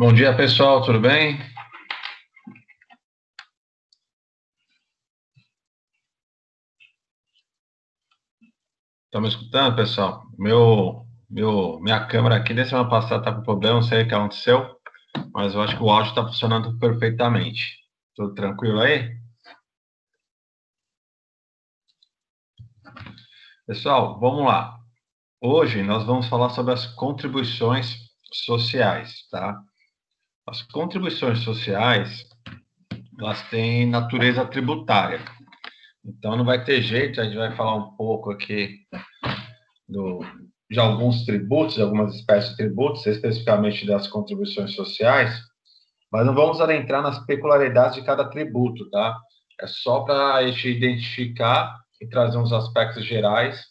Bom dia, pessoal, tudo bem? Estão me escutando, pessoal? Minha câmera aqui, desde semana passada, está com problema, não sei o que aconteceu, mas eu acho que o áudio está funcionando perfeitamente. Tudo tranquilo aí? Pessoal, vamos lá. Hoje nós vamos falar sobre as contribuições sociais, tá? As contribuições sociais, elas têm natureza tributária. Então, não vai ter jeito, a gente vai falar um pouco aqui do, de alguns tributos, algumas espécies de tributos, especificamente das contribuições sociais, mas não vamos adentrar nas peculiaridades de cada tributo, tá? É só para a gente identificar e trazer uns aspectos gerais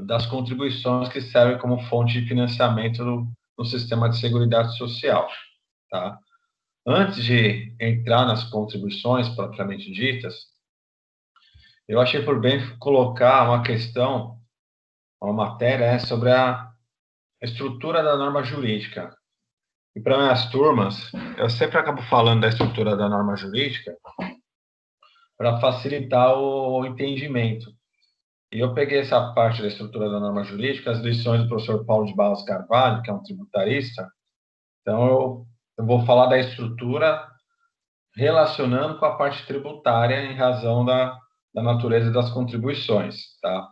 das contribuições que servem como fonte de financiamento no sistema de seguridade social, tá? Antes de entrar nas contribuições propriamente ditas, eu achei por bem colocar uma questão, uma matéria, sobre a estrutura da norma jurídica. E para minhas turmas, eu sempre acabo falando da estrutura da norma jurídica para facilitar o entendimento. E eu peguei essa parte da estrutura da norma jurídica, as lições do professor Paulo de Barros Carvalho, que é um tributarista. Então, eu vou falar da estrutura relacionando com a parte tributária em razão da natureza das contribuições, tá?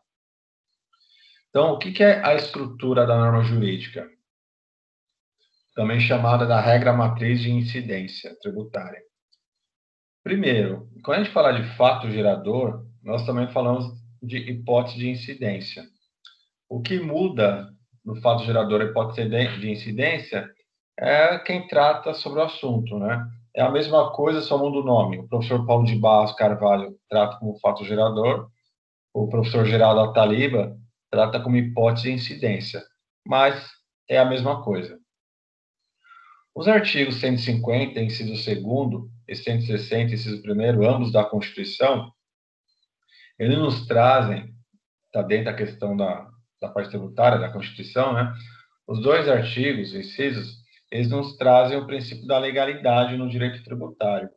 Então, o que é a estrutura da norma jurídica? Também chamada da regra matriz de incidência tributária. Primeiro, quando a gente fala de fato gerador, nós também falamos de hipótese de incidência. O que muda no fato gerador e hipótese de incidência é quem trata sobre o assunto, né? É a mesma coisa, só muda o nome. O professor Paulo de Barros Carvalho trata como fato gerador, o professor Geraldo Ataliba trata como hipótese de incidência, mas é a mesma coisa. Os artigos 150, inciso 2º, e 160, inciso 1º, ambos da Constituição, eles nos trazem, está dentro da questão da parte tributária da Constituição, né? Os dois artigos, incisos, eles nos trazem o princípio da legalidade no direito tributário.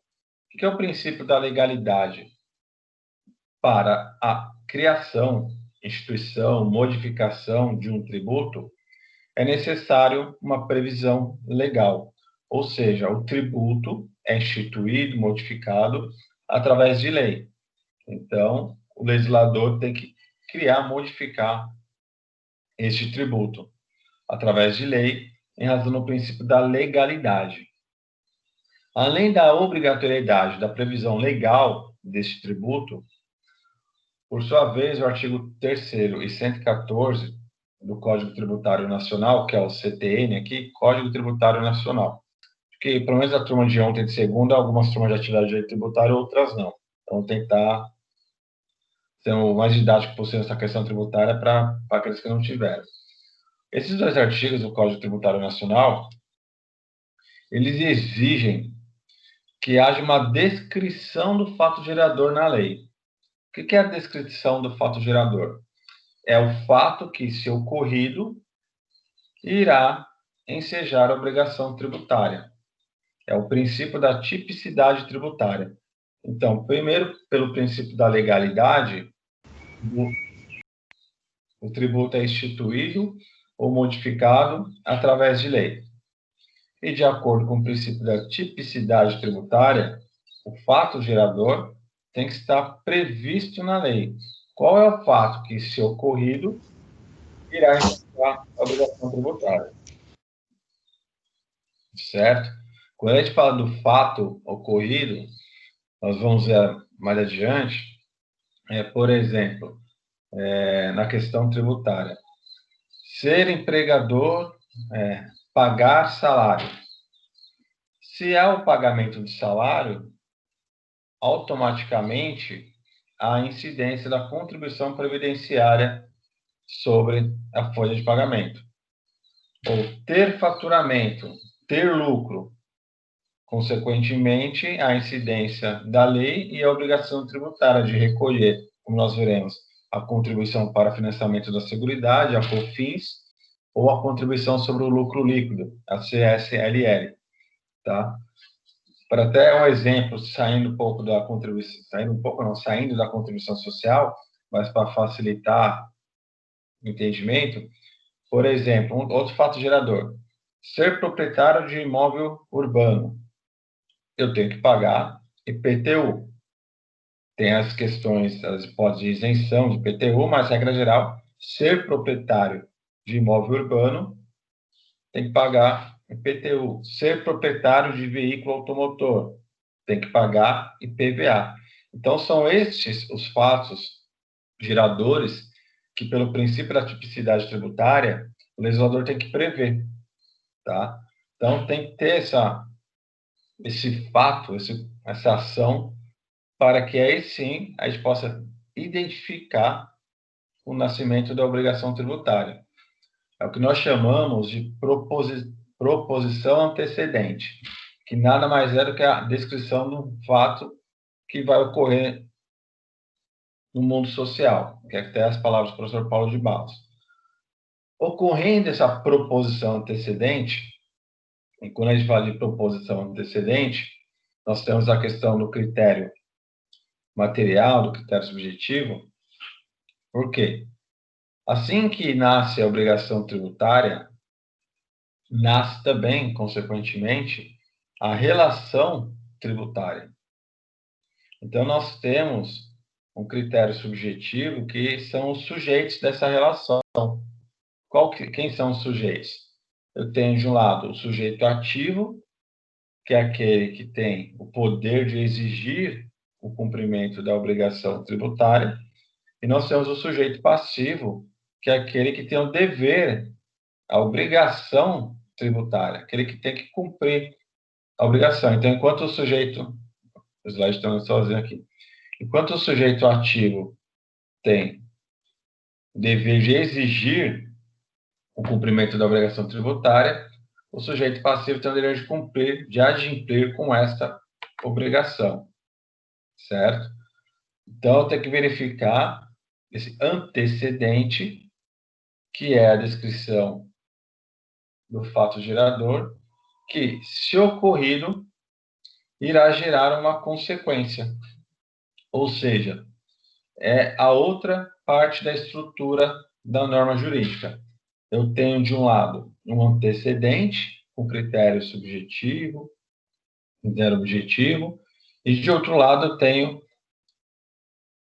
O que é o princípio da legalidade? Para a criação, instituição, modificação de um tributo, é necessário uma previsão legal, ou seja, o tributo é instituído, modificado através de lei. Então, o legislador tem que criar, modificar este tributo através de lei, em razão do princípio da legalidade. Além da obrigatoriedade da previsão legal deste tributo, por sua vez, o artigo 3º e 114 do Código Tributário Nacional, que é o CTN aqui, Código Tributário Nacional, que pelo menos a turma de ontem de segunda, algumas turmas de atividade de direito tributário, outras não. Então, tentar ser o mais didático possível essa questão tributária para aqueles que não tiveram. Esses dois artigos do Código Tributário Nacional, eles exigem que haja uma descrição do fato gerador na lei. O que é a descrição do fato gerador? É o fato que, se ocorrido, irá ensejar a obrigação tributária. É o princípio da tipicidade tributária. Então, primeiro, pelo princípio da legalidade, o tributo é instituído ou modificado através de lei. E, de acordo com o princípio da tipicidade tributária, o fato gerador tem que estar previsto na lei. Qual é o fato que, se ocorrido, irá ensejar a obrigação tributária? Certo? Quando a gente fala do fato ocorrido, nós vamos ver mais adiante, por exemplo, na questão tributária. Ser empregador, pagar salário. Se há o pagamento de salário, automaticamente há a incidência da contribuição previdenciária sobre a folha de pagamento. Ou ter faturamento, ter lucro, consequentemente, a incidência da lei e a obrigação tributária de recolher, como nós veremos, a contribuição para financiamento da Seguridade, a COFINS, ou a contribuição sobre o lucro líquido, a CSLL, tá? Para até um exemplo, saindo um pouco da contribuição, saindo um pouco não, saindo da contribuição social, mas para facilitar o entendimento, por exemplo, outro fato gerador, ser proprietário de imóvel urbano, eu tenho que pagar IPTU. Tem as questões, as hipóteses de isenção de IPTU, mas, regra geral, ser proprietário de imóvel urbano tem que pagar IPTU. Ser proprietário de veículo automotor tem que pagar IPVA. Então, são estes os fatos geradores que, pelo princípio da tipicidade tributária, o legislador tem que prever, tá? Então, tem que ter esse fato, essa ação, para que aí sim a gente possa identificar o nascimento da obrigação tributária. É o que nós chamamos de proposição antecedente, que nada mais é do que a descrição de um fato que vai ocorrer no mundo social, que é até as palavras do professor Paulo de Barros. Ocorrendo essa proposição antecedente, e quando a gente fala de proposição antecedente, nós temos a questão do critério material, do critério subjetivo. Por quê? Assim que nasce a obrigação tributária, nasce também, consequentemente, a relação tributária. Então, nós temos um critério subjetivo que são os sujeitos dessa relação. Quem são os sujeitos? Eu tenho, de um lado, o sujeito ativo, que é aquele que tem o poder de exigir o cumprimento da obrigação tributária, e nós temos o sujeito passivo, que é aquele que tem o dever, a obrigação tributária, aquele que tem que cumprir a obrigação. Então, enquanto o sujeito, os slides estão sozinhos aqui, enquanto o sujeito ativo tem o dever de exigir o cumprimento da obrigação tributária, o sujeito passivo tem o dever de cumprir, de adimplir com esta obrigação, certo? Então, tem que verificar esse antecedente, que é a descrição do fato gerador, que, se ocorrido, irá gerar uma consequência, ou seja, é a outra parte da estrutura da norma jurídica. Eu tenho, de um lado, um antecedente, com critério subjetivo, critério objetivo, e, de outro lado, eu tenho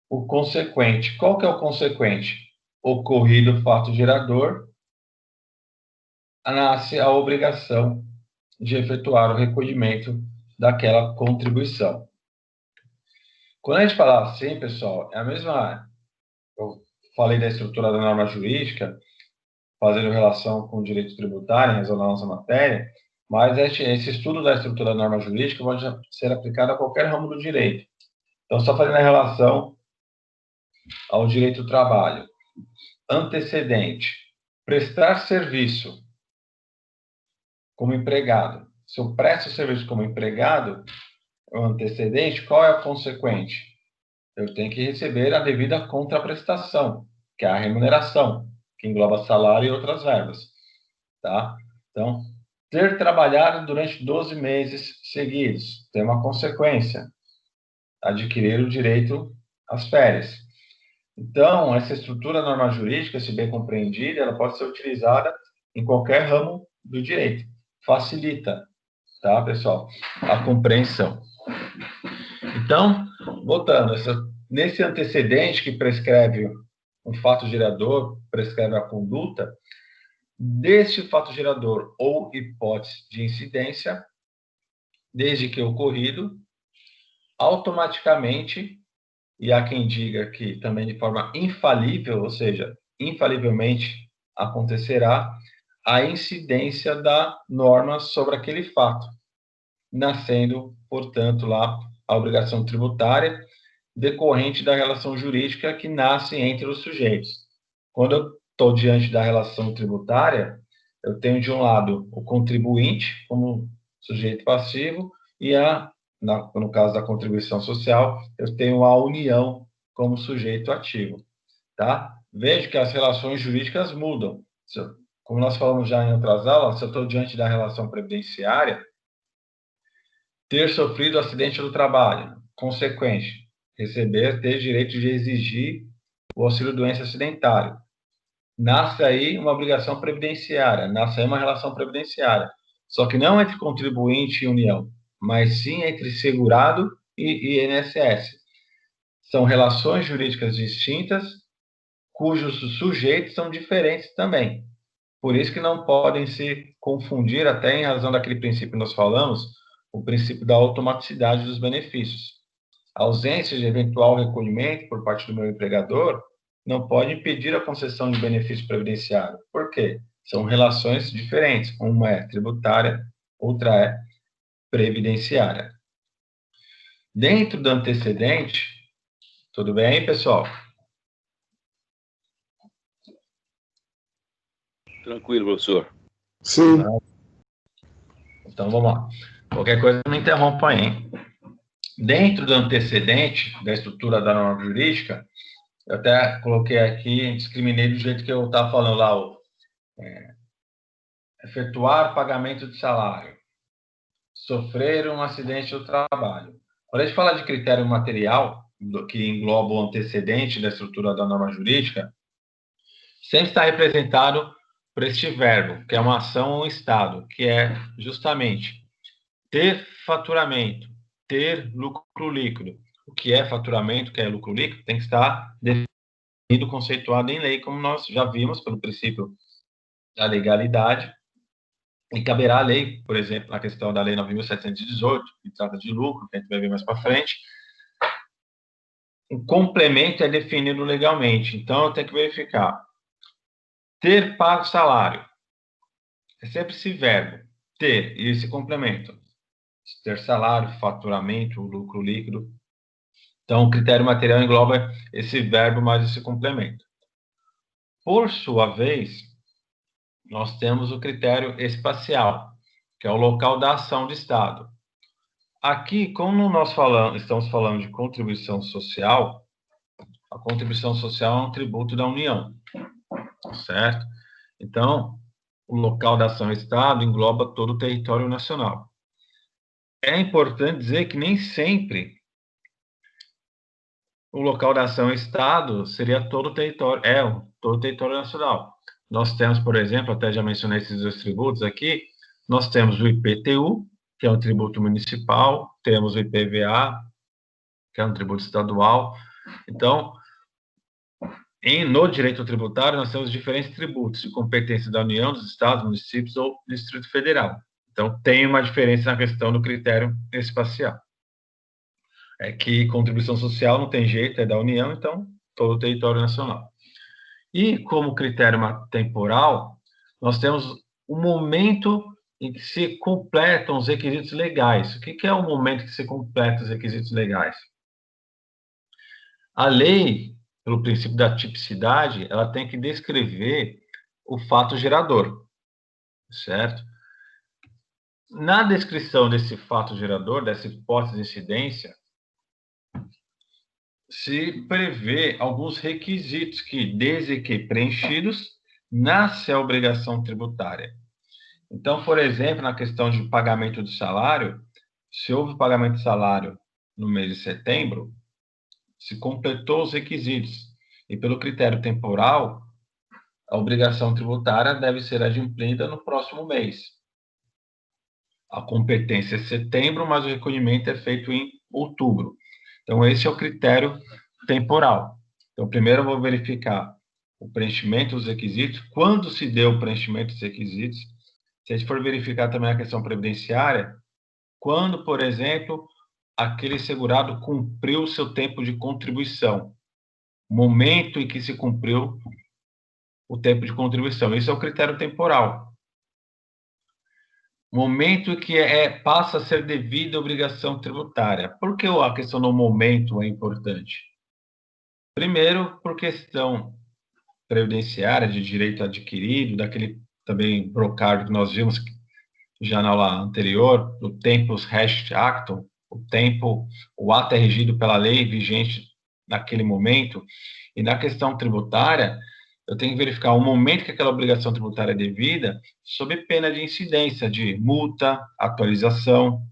o consequente. Qual que é o consequente? Ocorrido o fato gerador, nasce a obrigação de efetuar o recolhimento daquela contribuição. Quando a gente fala assim, pessoal, é a mesma... Eu falei da estrutura da norma jurídica, fazendo relação com o direito tributário, em razão da nossa matéria, mas esse estudo da estrutura da norma jurídica pode ser aplicado a qualquer ramo do direito. Então, só fazendo a relação ao direito do trabalho. Antecedente. Prestar serviço como empregado. Se eu presto serviço como empregado, o antecedente, qual é a consequente? Eu tenho que receber a devida contraprestação, que é a remuneração, que engloba salário e outras verbas, tá? Então, ter trabalhado durante 12 meses seguidos tem uma consequência, adquirir o direito às férias. Então, essa estrutura norma jurídica, se bem compreendida, ela pode ser utilizada em qualquer ramo do direito. Facilita, tá, pessoal? A compreensão. Então, voltando, nesse antecedente que prescreve um fato gerador, prescreve a conduta, deste fato gerador ou hipótese de incidência, desde que ocorrido, automaticamente, e há quem diga que também de forma infalível, ou seja, infalivelmente acontecerá, a incidência da norma sobre aquele fato, nascendo, portanto, lá a obrigação tributária decorrente da relação jurídica que nasce entre os sujeitos. Quando eu estou diante da relação tributária, eu tenho de um lado o contribuinte como sujeito passivo e no caso da contribuição social, eu tenho a União como sujeito ativo, tá? Vejo que as relações jurídicas mudam como nós falamos já em outras aulas, se eu estou diante da relação previdenciária, ter sofrido acidente do trabalho, consequente, ter direito de exigir o auxílio-doença acidentário. Nasce aí uma obrigação previdenciária, nasce aí uma relação previdenciária. Só que não entre contribuinte e União, mas sim entre segurado e INSS. São relações jurídicas distintas, cujos sujeitos são diferentes também. Por isso que não podem se confundir, até em razão daquele princípio que nós falamos, o princípio da automaticidade dos benefícios. A ausência de eventual recolhimento por parte do meu empregador não pode impedir a concessão de benefício previdenciário. Por quê? São relações diferentes. Uma é tributária, outra é previdenciária. Dentro do antecedente, tudo bem, pessoal? Tranquilo, professor. Sim. Então, vamos lá. Qualquer coisa, me interrompa aí, hein? Dentro do antecedente da estrutura da norma jurídica, eu até coloquei aqui, discriminei do jeito que eu estava falando lá, efetuar pagamento de salário, sofrer um acidente do trabalho. Quando a gente fala de critério material, que engloba o antecedente da estrutura da norma jurídica, sempre está representado por este verbo, que é uma ação ou um estado, que é justamente ter faturamento, ter lucro líquido. O que é faturamento, o que é lucro líquido, tem que estar definido, conceituado em lei, como nós já vimos pelo princípio da legalidade, e caberá à lei, por exemplo, na questão da Lei 9.718, que trata de lucro, que a gente vai ver mais para frente. O complemento é definido legalmente, então eu tenho que verificar. Ter pago salário. É sempre esse verbo, ter, e esse complemento. Ter salário, faturamento, lucro líquido. Então, o critério material engloba esse verbo mais esse complemento. Por sua vez, nós temos o critério espacial, que é o local da ação de Estado. Aqui, como nós estamos falando de contribuição social, a contribuição social é um tributo da União, certo? Então, o local da ação Estado engloba todo o território nacional. É importante dizer que nem sempre o local da ação Estado seria todo o território, todo o território nacional. Nós temos, por exemplo, até já mencionei esses dois tributos aqui, nós temos o IPTU, que é um tributo municipal, temos o IPVA, que é um tributo estadual. Então, no direito tributário, nós temos diferentes tributos de competência da União, dos estados, municípios ou Distrito Federal. Então, tem uma diferença na questão do critério espacial. É que contribuição social não tem jeito, é da União, então, todo o território nacional. E, como critério temporal, nós temos o momento em que se completam os requisitos legais. O que é o momento que se completa os requisitos legais? A lei, pelo princípio da tipicidade, ela tem que descrever o fato gerador, certo? Na descrição desse fato gerador, dessa hipótese de incidência, se prevê alguns requisitos que, desde que preenchidos, nasce a obrigação tributária. Então, por exemplo, na questão de pagamento de salário, se houve pagamento de salário no mês de setembro, se completou os requisitos e pelo critério temporal, a obrigação tributária deve ser adimplida no próximo mês. A competência é setembro, mas o recolhimento é feito em outubro. Então, esse é o critério temporal. Então, primeiro eu vou verificar o preenchimento dos requisitos, quando se deu o preenchimento dos requisitos. Se a gente for verificar também a questão previdenciária, quando, por exemplo, aquele segurado cumpriu o seu tempo de contribuição, momento em que se cumpriu o tempo de contribuição. Isso é o critério temporal. Momento em que passa a ser devida a obrigação tributária. Por que a questão do momento é importante? Primeiro, por questão previdenciária, de direito adquirido, daquele também brocário que nós vimos já na aula anterior, do tempus regit actum, o ato é regido pela lei vigente naquele momento, e na questão tributária, eu tenho que verificar o momento que aquela obrigação tributária é devida, sob pena de incidência, de multa, atualização,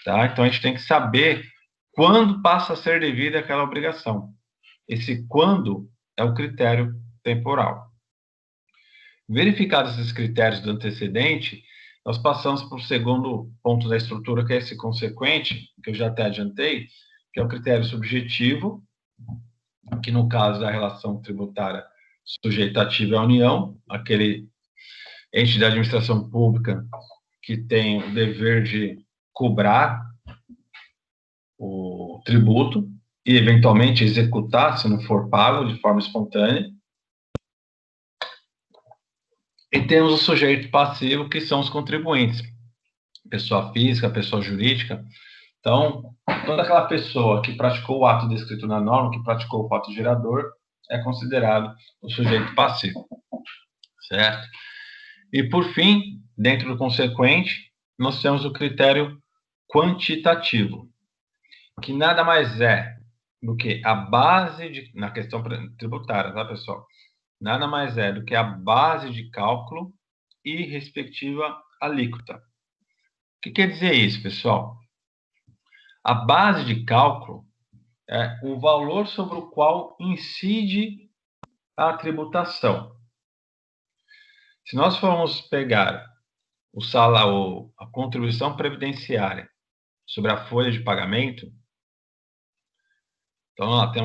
tá? Então, a gente tem que saber quando passa a ser devida aquela obrigação. Esse quando é o critério temporal. Verificados esses critérios do antecedente, nós passamos para o segundo ponto da estrutura, que é esse consequente, que eu já até adiantei, que é o critério subjetivo, que no caso da relação tributária sujeitativa à União, aquele ente da administração pública que tem o dever de cobrar o tributo e, eventualmente, executar, se não for pago, de forma espontânea. E temos o sujeito passivo, que são os contribuintes, pessoa física, pessoa jurídica. Então, toda aquela pessoa que praticou o ato descrito na norma, que praticou o fato gerador, é considerado o sujeito passivo, certo? E, por fim, dentro do consequente, nós temos o critério quantitativo, que nada mais é do que a base na questão tributária, tá, pessoal? Nada mais é do que a base de cálculo e respectiva alíquota. O que quer dizer isso, pessoal? A base de cálculo é o valor sobre o qual incide a tributação. Se nós formos pegar o salário, a contribuição previdenciária sobre a folha de pagamento, então lá tem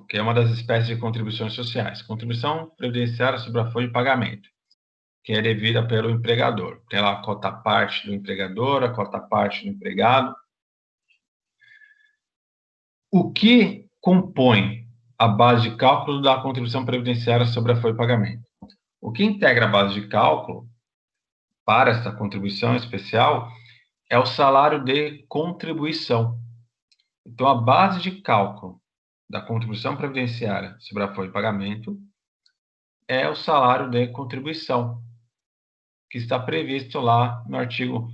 que é uma das espécies de contribuições sociais, contribuição previdenciária sobre a folha de pagamento, que é devida pelo empregador. Tem lá a cota parte do empregador, a cota parte do empregado. O que compõe a base de cálculo da contribuição previdenciária sobre a folha de pagamento? O que integra a base de cálculo para essa contribuição especial é o salário de contribuição. Então, a base de cálculo da contribuição previdenciária sobre a folha de pagamento é o salário de contribuição, que está previsto lá no artigo,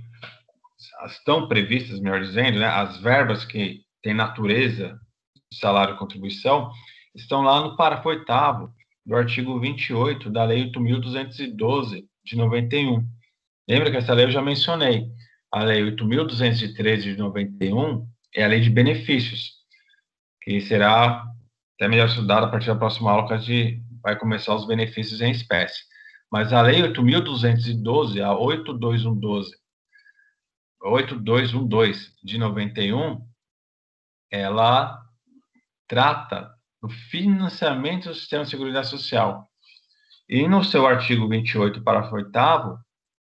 estão previstas, melhor dizendo, né, as verbas que têm natureza de salário de contribuição, estão lá no parágrafo 8º do artigo 28 da Lei 8.212, de 91. Lembra que essa lei eu já mencionei. A Lei 8.213, de 91, é a lei de benefícios, que será até melhor estudada a partir da próxima aula, que a gente vai começar os benefícios em espécie. Mas a Lei 8.212, a 8212, de 91, ela trata do financiamento do sistema de seguridade social. E no seu artigo 28, parágrafo 8º,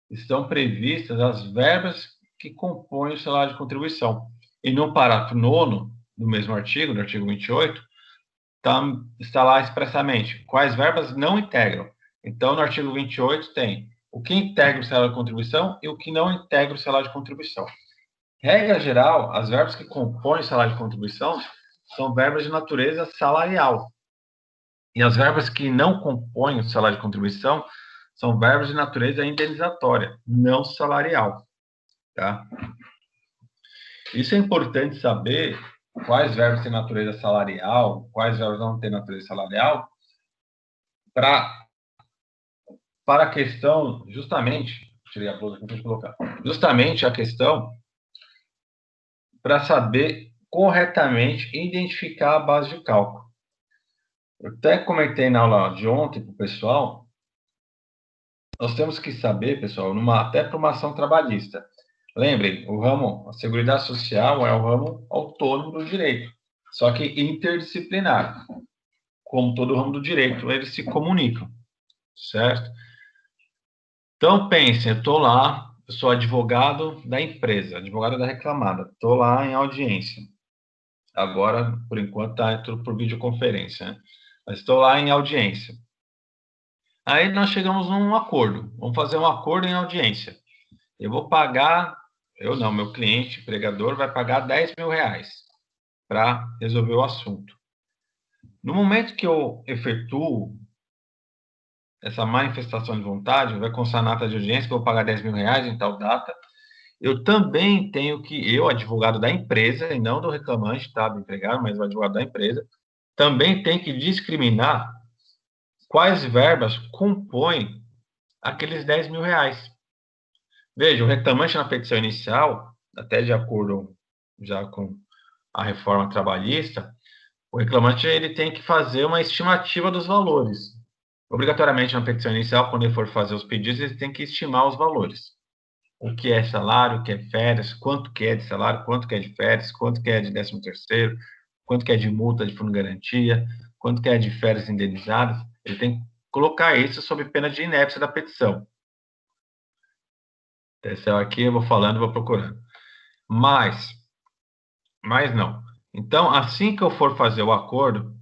estão previstas as verbas que compõem o salário de contribuição. E no parágrafo 9º, do mesmo artigo, do artigo 28, está lá expressamente quais verbas não integram. Então, no artigo 28 tem o que integra o salário de contribuição e o que não integra o salário de contribuição. Regra geral, as verbas que compõem o salário de contribuição são verbas de natureza salarial. E as verbas que não compõem o salário de contribuição são verbas de natureza indenizatória, não salarial. Tá? Isso é importante saber quais verbos têm natureza salarial, quais verbos não têm natureza salarial, para a questão, justamente, tirei a blusa aqui para colocar, justamente a questão para saber corretamente identificar a base de cálculo. Eu até comentei na aula de ontem para o pessoal, nós temos que saber, pessoal, até para uma ação trabalhista. Lembrem, o ramo, a Seguridade Social é o ramo autônomo do direito, só que interdisciplinar. Como todo ramo do direito, eles se comunicam, certo? Então, pensem, eu estou lá, eu sou advogado da empresa, advogado da reclamada, estou lá em audiência. Agora, por enquanto, está tudo por videoconferência, né? Mas estou lá em audiência. Aí nós chegamos num acordo, vamos fazer um acordo em audiência. Eu vou pagar, eu não, meu cliente, empregador, vai pagar R$10.000 para resolver o assunto. No momento que eu efetuo essa manifestação de vontade, vai constar na ata de audiência que eu vou pagar R$10.000 em tal data, eu também tenho que, eu, advogado da empresa, e não do reclamante, tá, do empregado, mas o advogado da empresa, também tem que discriminar quais verbas compõem aqueles 10 mil reais. Veja, o reclamante na petição inicial, até de acordo já com a reforma trabalhista, o reclamante ele tem que fazer uma estimativa dos valores. Obrigatoriamente, na petição inicial, quando ele for fazer os pedidos, ele tem que estimar os valores. O que é salário, o que é férias, quanto que é de salário, quanto que é de férias, quanto que é de 13º, quanto que é de multa de fundo de garantia, quanto que é de férias indenizadas. Ele tem que colocar isso sob pena de inépcia da petição. Então, aqui eu vou falando, vou procurando. Mas não. Então, assim que eu for fazer o acordo,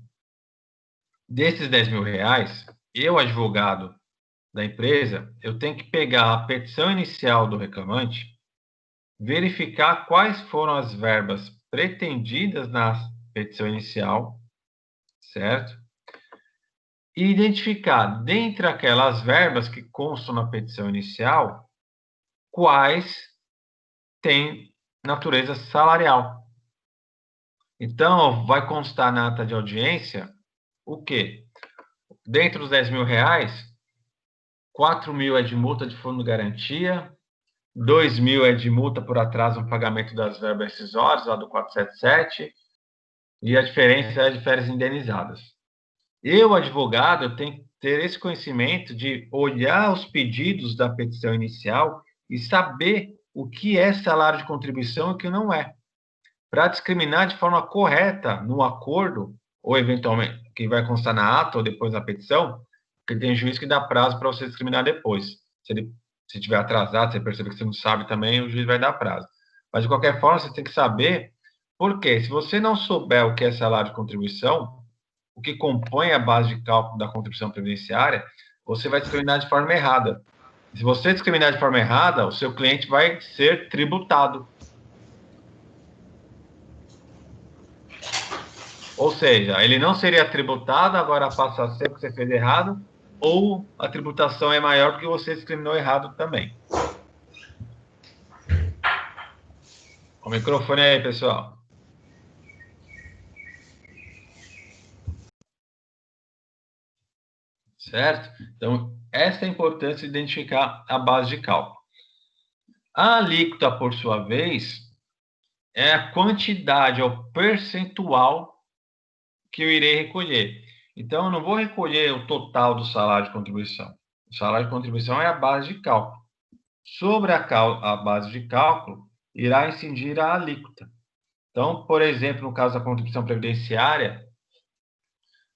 desses 10 mil reais, eu, advogado da empresa, eu tenho que pegar a petição inicial do reclamante, verificar quais foram as verbas pretendidas na petição inicial, certo? E identificar, dentre aquelas verbas que constam na petição inicial, quais têm natureza salarial. Então, vai constar na ata de audiência o quê? Dentro dos 10 mil reais, 4 mil é de multa de fundo de garantia, 2 mil é de multa por atraso no pagamento das verbas rescisórias, lá do 477, e a diferença é de férias indenizadas. Eu, advogado, eu tenho que ter esse conhecimento de olhar os pedidos da petição inicial e saber o que é salário de contribuição e o que não é, para discriminar de forma correta no acordo, ou eventualmente, que vai constar na ata ou depois na petição, porque tem juiz que dá prazo para você discriminar depois. Se tiver atrasado, você perceber que você não sabe também, o juiz vai dar prazo. Mas, de qualquer forma, você tem que saber por quê. Se você não souber o que é salário de contribuição, o que compõe a base de cálculo da contribuição previdenciária, você vai discriminar de forma errada. Se você discriminar de forma errada, o seu cliente vai ser tributado. Ou seja, ele não seria tributado, agora passa a ser porque você fez errado, ou a tributação é maior porque você discriminou errado também. O microfone aí, pessoal. Certo? Então, essa é a importância de identificar a base de cálculo. A alíquota, por sua vez, é a quantidade, é o percentual que eu irei recolher. Então, eu não vou recolher o total do salário de contribuição. O salário de contribuição é a base de cálculo. Sobre a base de cálculo, irá incidir a alíquota. Então, por exemplo, no caso da contribuição previdenciária,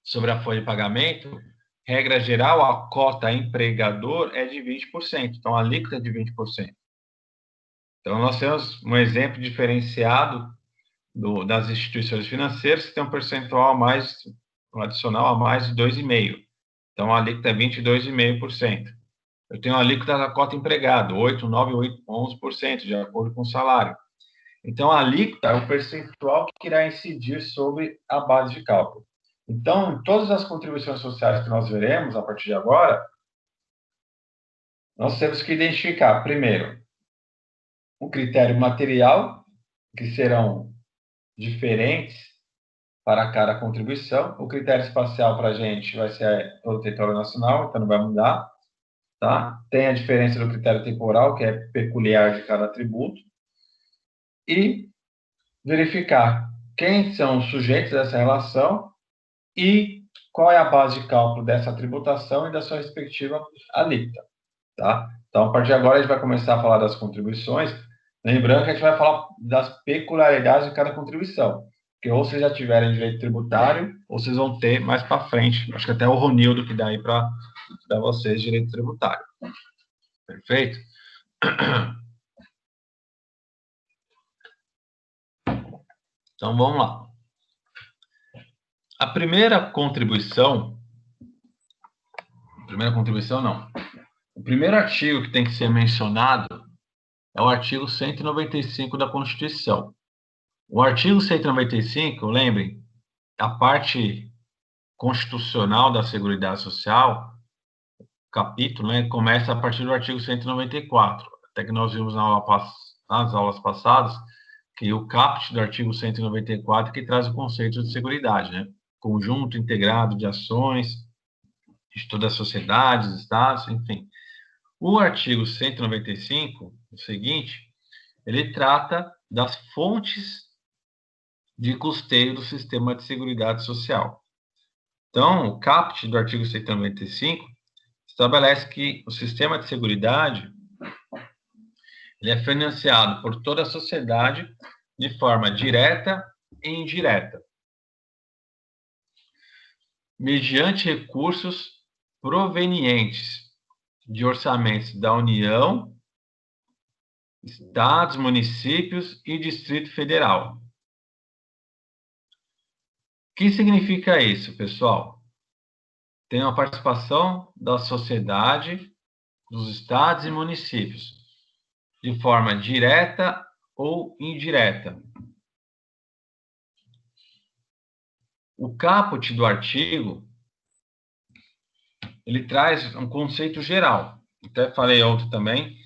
sobre a folha de pagamento, regra geral, a cota empregador é de 20%. Então, a alíquota é de 20%. Então, nós temos um exemplo diferenciado das instituições financeiras que tem um percentual a mais, um adicional a mais de 2,5%. Então, a alíquota é 22,5%. Eu tenho a alíquota da cota empregado, 8, 9, 8, 11%, de acordo com o salário. Então, a alíquota é o percentual que irá incidir sobre a base de cálculo. Então, em todas as contribuições sociais que nós veremos a partir de agora, nós temos que identificar, primeiro, o critério material, que serão diferentes para cada contribuição. O critério espacial para a gente vai ser todo o território nacional, então não vai mudar. Tá? Tem a diferença do critério temporal, que é peculiar de cada tributo. E verificar quem são os sujeitos dessa relação e qual é a base de cálculo dessa tributação e da sua respectiva alíquota. Tá? Então, a partir de agora, a gente vai começar a falar das contribuições. Lembrando que a gente vai falar das peculiaridades de cada contribuição. Porque ou vocês já tiverem direito tributário, ou vocês vão ter mais para frente. Acho que até o Ronildo que dá aí para vocês direito tributário. Perfeito? Então, vamos lá. A primeira contribuição não. O primeiro artigo que tem que ser mencionado é o artigo 195 da Constituição. O artigo 195, lembrem, a parte constitucional da Seguridade Social, capítulo, né, começa a partir do artigo 194. Até que nós vimos nas aulas passadas que o caput do artigo 194 que traz o conceito de seguridade, né? Conjunto integrado de ações de todas as sociedades, estados, enfim. O artigo 195, o seguinte, ele trata das fontes de custeio do sistema de seguridade social. Então, o caput do artigo 195 estabelece que o sistema de seguridade ele é financiado por toda a sociedade de forma direta e indireta, mediante recursos provenientes de orçamentos da União, estados, municípios e Distrito Federal. O que significa isso, pessoal? Tem uma participação da sociedade, dos estados e municípios, de forma direta ou indireta. O caput do artigo, ele traz um conceito geral. Até falei ontem também,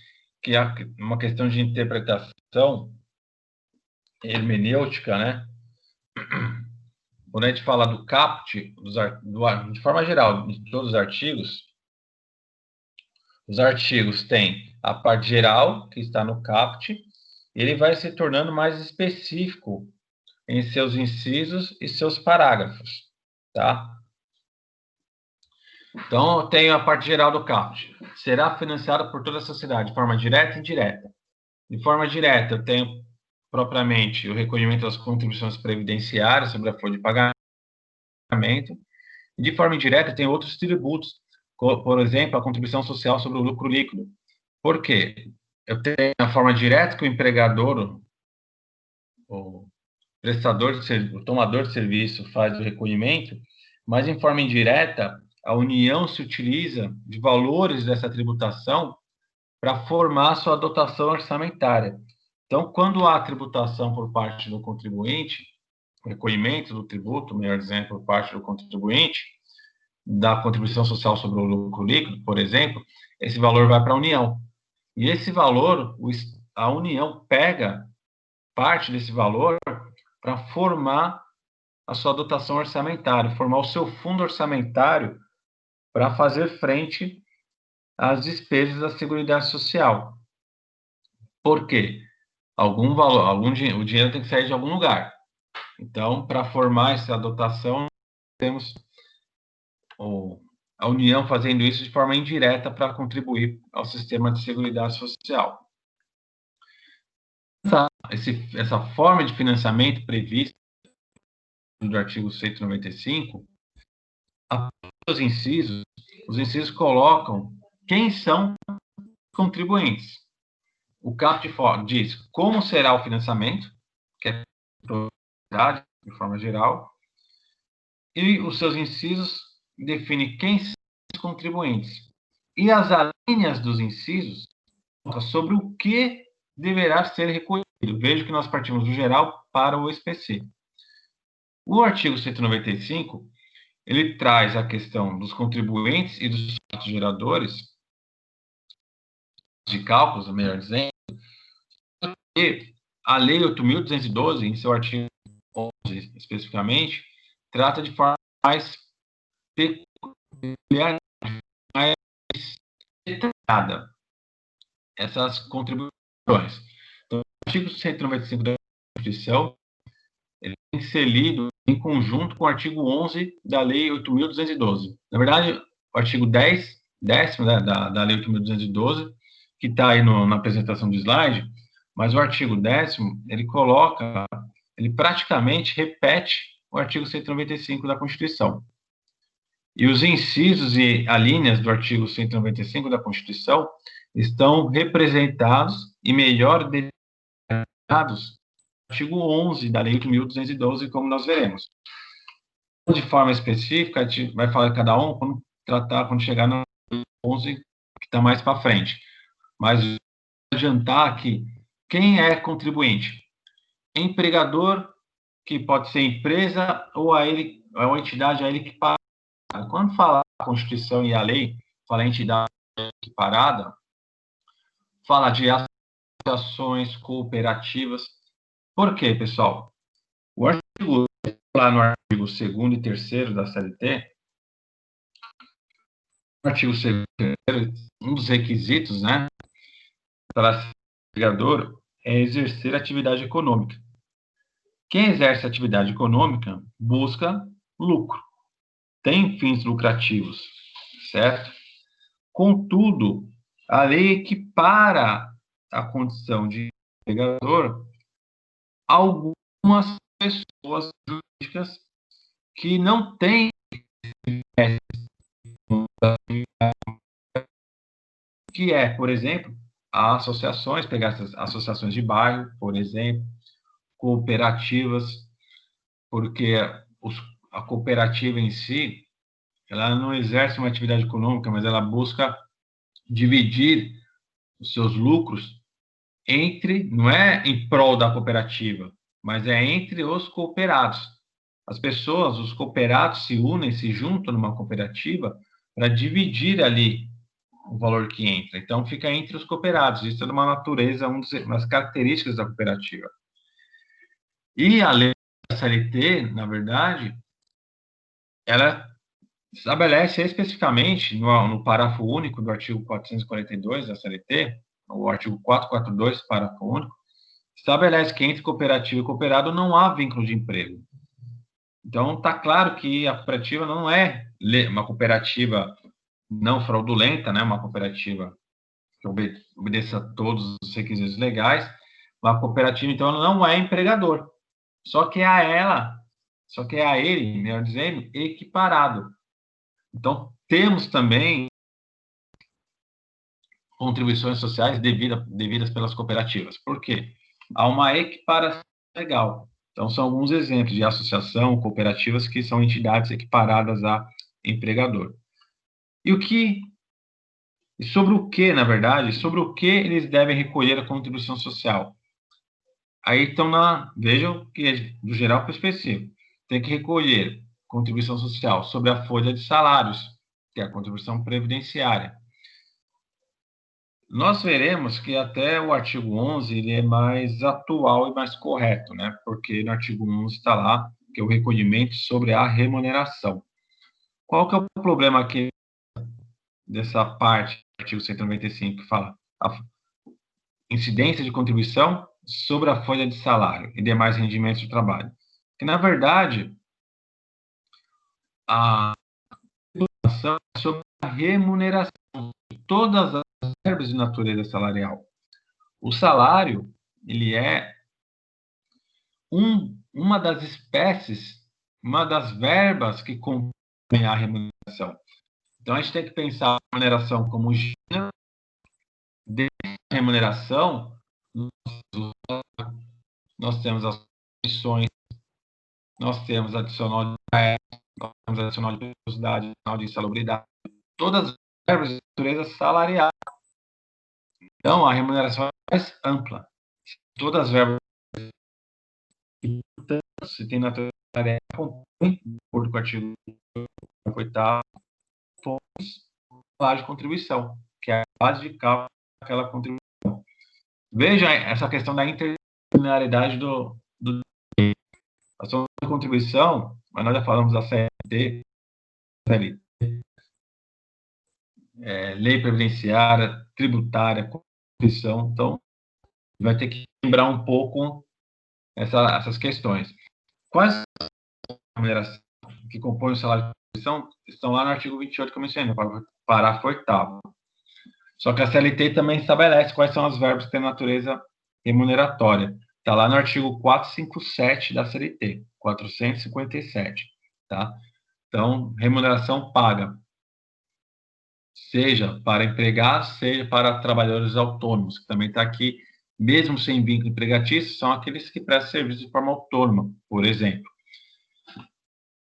que é uma questão de interpretação hermenêutica, né? Quando a gente fala do caput, de forma geral, de todos os artigos têm a parte geral, que está no caput, e ele vai se tornando mais específico em seus incisos e seus parágrafos, tá? Então, eu tenho a parte geral do caput. Será financiado por toda a sociedade, de forma direta e indireta. De forma direta, eu tenho propriamente o recolhimento das contribuições previdenciárias sobre a folha de pagamento. E de forma indireta, tem outros tributos, por exemplo, a contribuição social sobre o lucro líquido. Por quê? Eu tenho a forma direta que o empregador, o prestador de serviço, o tomador de serviço faz o recolhimento, mas em forma indireta, a União se utiliza de valores dessa tributação para formar sua dotação orçamentária. Então, quando há tributação por parte do contribuinte, o recolhimento do tributo, melhor dizendo, por parte do contribuinte, da contribuição social sobre o lucro líquido, por exemplo, esse valor vai para a União. E esse valor, a União pega parte desse valor para formar a sua dotação orçamentária, formar o seu fundo orçamentário para fazer frente às despesas da Seguridade Social. Por quê? Algum valor, o dinheiro tem que sair de algum lugar. Então, para formar essa dotação, temos a União fazendo isso de forma indireta para contribuir ao sistema de seguridade social. Essa forma de financiamento prevista do artigo 195, os incisos colocam quem são os contribuintes. O caput diz como será o financiamento, que é de forma geral, e os seus incisos definem quem são os contribuintes. E as alíneas dos incisos sobre o que deverá ser recolhido. Veja que nós partimos do geral para o específico. O artigo 195, ele traz a questão dos contribuintes e dos fatos geradores de cálculos, melhor dizendo, e a Lei 8.212, em seu artigo 11, especificamente, trata de forma mais peculiar, mais detalhada essas contribuições. Então, o artigo 195 da Constituição ele tem que ser lido em conjunto com o artigo 11 da Lei 8.212. Na verdade, o artigo 10º da Lei 8.212, que está aí na apresentação do slide, mas o artigo 10º, ele praticamente repete o artigo 195 da Constituição. E os incisos e alíneas do artigo 195 da Constituição estão representados e melhor detalhados no artigo 11 da Lei 8.212, como nós veremos. De forma específica, a gente vai falar de cada um quando chegar no 11, que está mais para frente. Mas vou adiantar aqui, quem é contribuinte? Empregador, que pode ser empresa ou a entidade a ele que paga. Quando fala a Constituição e a lei, fala entidade equiparada, fala de associações cooperativas. Por quê, pessoal? O artigo, lá no artigo 2º e 3º da CLT, artigo 2º, um dos requisitos, né, para ser empregador é exercer atividade econômica. Quem exerce atividade econômica busca lucro, tem fins lucrativos, certo? Contudo, a lei equipara a condição de empregador a algumas pessoas jurídicas que não têm, que é, por exemplo, associações, pegar essas associações de bairro, por exemplo, cooperativas, porque a cooperativa em si, ela não exerce uma atividade econômica, mas ela busca dividir os seus lucros entre, não é em prol da cooperativa, mas é entre os cooperados. As pessoas, os cooperados se unem, se juntam numa cooperativa para dividir ali o valor que entra. Então, fica entre os cooperados. Isso é uma natureza, uma das características da cooperativa. E a lei da CLT, na verdade, ela estabelece especificamente no parágrafo único do artigo 442 da CLT, o artigo 442, parágrafo único, estabelece que entre cooperativa e cooperado não há vínculo de emprego. Então, está claro que a cooperativa não é uma cooperativa não fraudulenta, né? Uma cooperativa que obedeça a todos os requisitos legais. Uma cooperativa, então, não é empregador. Só que é a ele, melhor dizendo, equiparado. Então, temos também contribuições sociais devidas pelas cooperativas. Por quê? Há uma equiparação legal. Então, são alguns exemplos de associação, cooperativas que são entidades equiparadas a empregador. E sobre o que, na verdade, sobre o que eles devem recolher a contribuição social? Aí estão vejam que é do geral para o específico. Tem que recolher contribuição social sobre a folha de salários, que é a contribuição previdenciária. Nós veremos que até o artigo 11 ele é mais atual e mais correto, né? Porque no artigo 11 está lá que é o recolhimento sobre a remuneração. Qual que é o problema aqui dessa parte do artigo 195 que fala a incidência de contribuição sobre a folha de salário e demais rendimentos de trabalho? Que, na verdade, a tributação é sobre a remuneração de todas as verbas de natureza salarial. O salário, ele é uma das espécies, uma das verbas que compõem a remuneração. Então, a gente tem que pensar a remuneração como gênero. De remuneração, nós temos as comissões, nós temos adicional de nós temos adicional de periculosidade, adicional de insalubridade, todas as verbas de natureza salarial. Então, a remuneração é mais ampla. Todas as verbas se tem natureza salarial, compõem, de acordo com o artigo 8º, salário de contribuição, que é a base de cálculo daquela contribuição. Veja essa questão da interdisciplinaridade do a sua contribuição, mas nós já falamos da CLT, lei previdenciária, tributária, contribuição, então vai ter que lembrar um pouco essas questões. Quais remunerações que compõem o salário de contribuição estão lá no artigo 28 que eu mencionei, parágrafo 8º. Só que a CLT também estabelece quais são as verbas que têm natureza remuneratória. Está lá no artigo 457 da CLT, 457, tá? Então, remuneração paga, seja para empregados, seja para trabalhadores autônomos, que também está aqui, mesmo sem vínculo empregatício, são aqueles que prestam serviço de forma autônoma, por exemplo.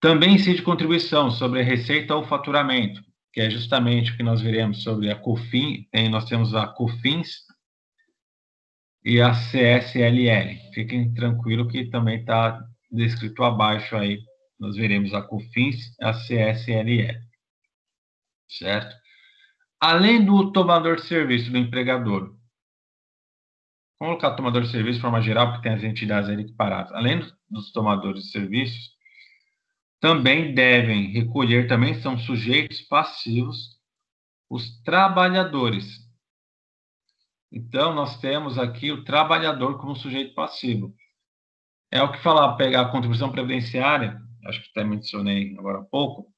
Também incide contribuição sobre a receita ou faturamento, que é justamente o que nós veremos sobre a COFINS, nós temos a COFINS e a CSLL. Fiquem tranquilos que também está descrito abaixo aí, nós veremos a COFINS e a CSLL, certo? Além do tomador de serviço, do empregador, vamos colocar tomador de serviço de forma geral, porque tem as entidades ali equiparadas. Além dos tomadores de serviços, também devem recolher, também são sujeitos passivos os trabalhadores. Então, nós temos aqui o trabalhador como sujeito passivo. É o que falar, pegar a contribuição previdenciária, acho que até mencionei agora há pouco,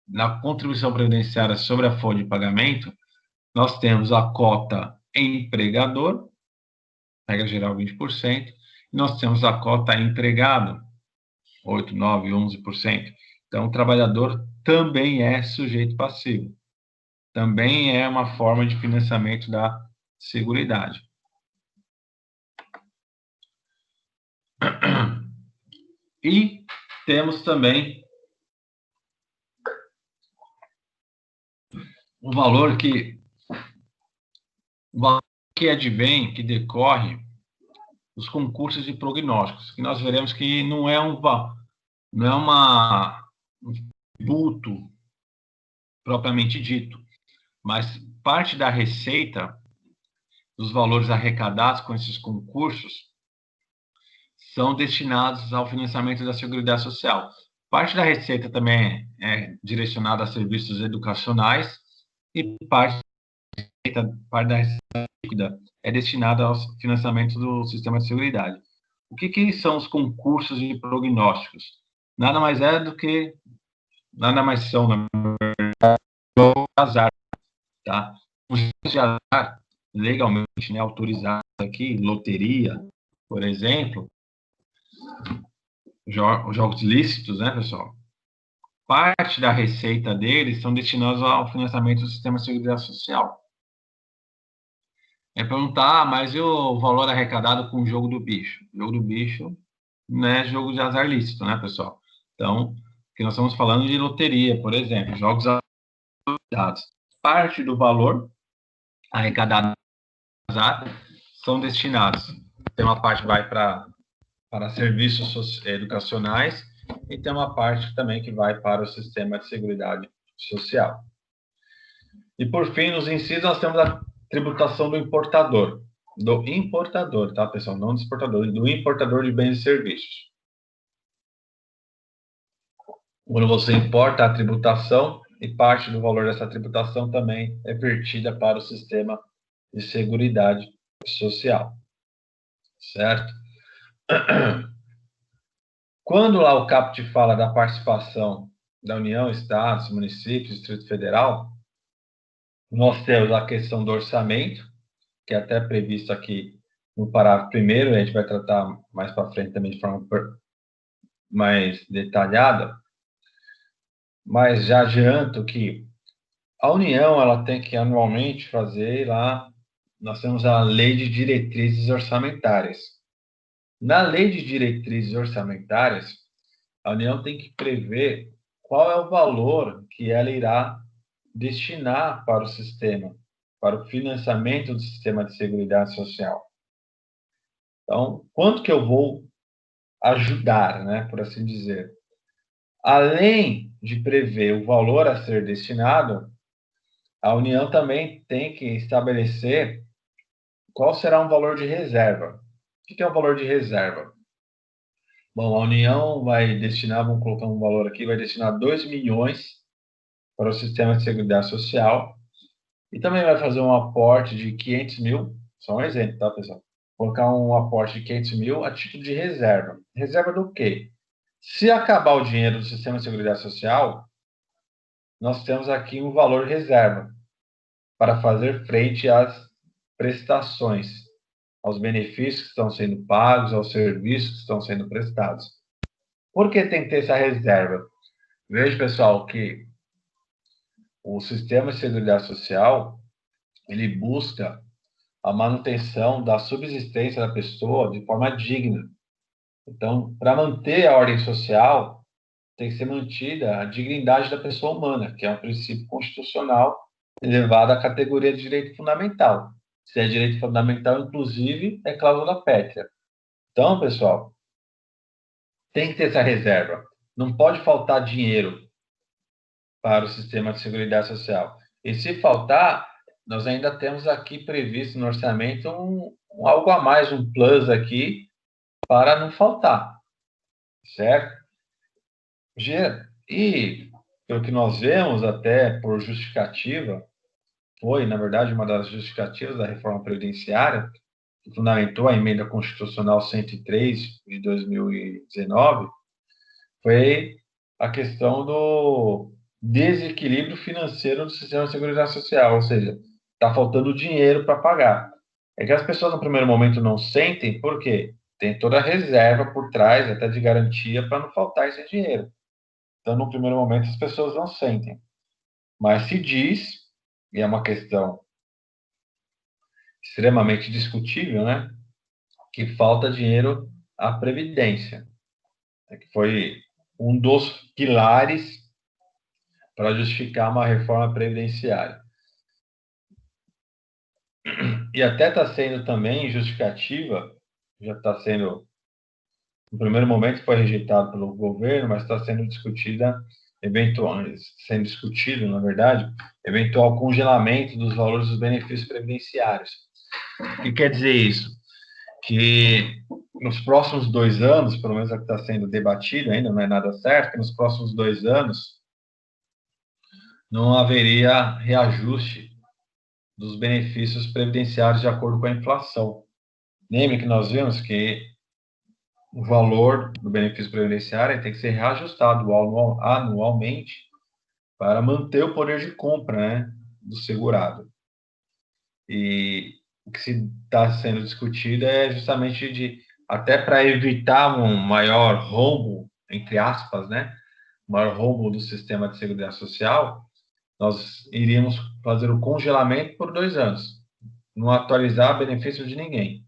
na contribuição previdenciária sobre a folha de pagamento, nós temos a cota empregador, regra geral 20%, e nós temos a cota empregado, 8, 9, 11%. Então, o trabalhador também é sujeito passivo. Também é uma forma de financiamento da Seguridade. E temos também um valor que advém, que decorre dos concursos de prognósticos, que nós veremos que não é um tributo propriamente dito, mas parte da receita dos valores arrecadados com esses concursos são destinados ao financiamento da Seguridade Social. Parte da receita também é direcionada a serviços educacionais e parte da receita líquida é destinada ao financiamento do sistema de seguridade. O que são os concursos de prognósticos? Nada mais são, na verdade, azar, tá? Os jogos de azar, legalmente, né, autorizados aqui, loteria, por exemplo, jogos lícitos, né, pessoal? Parte da receita deles são destinados ao financiamento do sistema de seguridade social. É perguntar, mas e o valor arrecadado com o jogo do bicho? O jogo do bicho não é jogo de azar lícito, né, pessoal? Então, que nós estamos falando de loteria, por exemplo, jogos associados. Parte do valor arrecadado com azar são destinados. Tem uma parte que vai para serviços educacionais e tem uma parte também que vai para o sistema de seguridade social. E, por fim, nos incisos, nós temos a tributação do importador. Do importador, tá, pessoal? Não do exportador, do importador de bens e serviços. Quando você importa a tributação, e parte do valor dessa tributação também é vertida para o sistema de seguridade social. Certo? Quando lá o caput fala da participação da União, Estados, municípios, Distrito Federal, nós temos a questão do orçamento, que é até previsto aqui no parágrafo primeiro, a gente vai tratar mais para frente também de forma mais detalhada, mas já adianto que a União ela tem que anualmente fazer lá, nós temos a Lei de Diretrizes Orçamentárias. Na Lei de Diretrizes Orçamentárias, a União tem que prever qual é o valor que ela irá destinar para o sistema, para o financiamento do sistema de seguridade social. Então, quanto que eu vou ajudar, né, por assim dizer? Além de prever o valor a ser destinado, a União também tem que estabelecer qual será um valor de reserva. O que é um valor de reserva? Bom, a União vai destinar, vamos colocar um valor aqui, vai destinar 2 milhões para o sistema de seguridade social e também vai fazer um aporte de 500 mil, só um exemplo, tá, pessoal? Colocar um aporte de 500 mil a título de reserva. Reserva do quê? Se acabar o dinheiro do sistema de seguridade social, nós temos aqui um valor reserva para fazer frente às prestações, aos benefícios que estão sendo pagos, aos serviços que estão sendo prestados. Por que tem que ter essa reserva? Veja, pessoal, que o sistema de seguridade social, ele busca a manutenção da subsistência da pessoa de forma digna. Então, para manter a ordem social, tem que ser mantida a dignidade da pessoa humana, que é um princípio constitucional elevado à categoria de direito fundamental. Se é direito fundamental, inclusive, é cláusula pétrea. Então, pessoal, tem que ter essa reserva. Não pode faltar dinheiro para o sistema de seguridade social. E se faltar, nós ainda temos aqui previsto no orçamento algo a mais, um plus aqui, para não faltar. Certo? E, pelo que nós vemos, até por justificativa, foi, na verdade, uma das justificativas da reforma previdenciária, que fundamentou a emenda constitucional 103 de 2019, foi a questão do desequilíbrio financeiro do sistema de seguridade social, ou seja, está faltando dinheiro para pagar. É que as pessoas no primeiro momento não sentem, por quê? Tem toda a reserva por trás, até de garantia, para não faltar esse dinheiro. Então, no primeiro momento, as pessoas não sentem. Mas se diz, e é uma questão extremamente discutível, né, que falta dinheiro à Previdência, que foi um dos pilares para justificar uma reforma previdenciária. E até está sendo também justificativa, já está sendo, no primeiro momento foi rejeitado pelo governo, mas está sendo discutido, na verdade, eventual congelamento dos valores dos benefícios previdenciários. O que quer dizer isso? Que nos próximos 2 anos, pelo menos é o que está sendo debatido, ainda não é nada certo, que nos próximos 2 anos não haveria reajuste dos benefícios previdenciários de acordo com a inflação. Lembre que nós vimos que o valor do benefício previdenciário tem que ser reajustado anualmente para manter o poder de compra, né, do segurado. E o que está sendo discutido é justamente até para evitar um maior rombo, entre aspas, né, maior rombo do sistema de seguridade social, nós iríamos fazer o congelamento por 2 anos, não atualizar benefício de ninguém.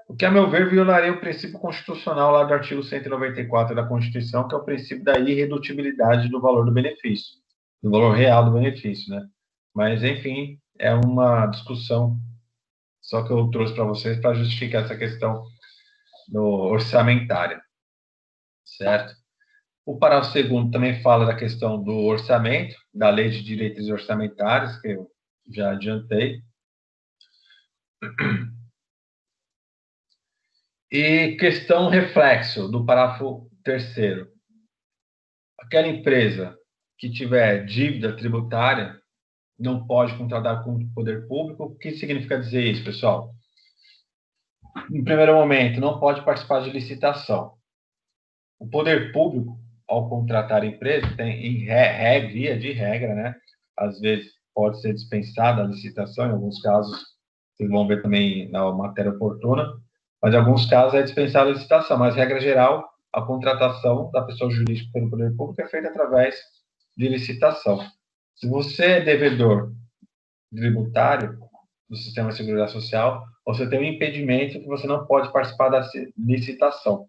O que, a meu ver, violaria o princípio constitucional lá do artigo 194 da Constituição, que é o princípio da irredutibilidade do valor do benefício, do valor real do benefício, né? Mas, enfim, é uma discussão só que eu trouxe para vocês para justificar essa questão orçamentária, certo? O parágrafo 2º também fala da questão do orçamento, da lei de diretrizes orçamentárias, que eu já adiantei. E questão reflexo do parágrafo 3º. Aquela empresa que tiver dívida tributária não pode contratar com o poder público. O que significa dizer isso, pessoal? Em primeiro momento, não pode participar de licitação. O poder público, ao contratar empresa, tem, via de regra, né? Às vezes pode ser dispensada a licitação, em alguns casos, vocês vão ver também na matéria oportuna, mas em alguns casos é dispensada a licitação, mas, regra geral, a contratação da pessoa jurídica pelo poder público é feita através de licitação. Se você é devedor tributário do sistema de seguridade social, você tem um impedimento que você não pode participar da licitação.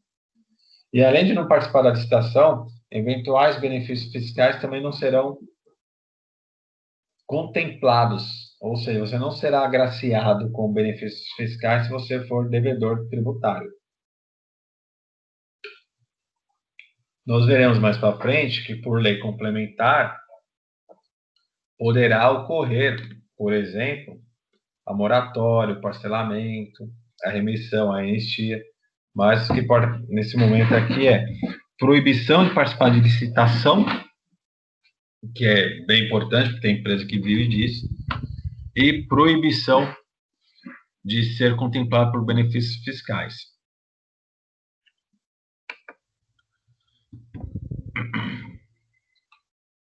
E, além de não participar da licitação, eventuais benefícios fiscais também não serão contemplados, ou seja, você não será agraciado com benefícios fiscais se você for devedor tributário. Nós veremos mais para frente que, por lei complementar, poderá ocorrer, por exemplo, a moratória, o parcelamento, a remissão, a anistia, mas o que importa nesse momento aqui é proibição de participar de licitação, que é bem importante, porque tem empresa que vive disso, e proibição de ser contemplado por benefícios fiscais.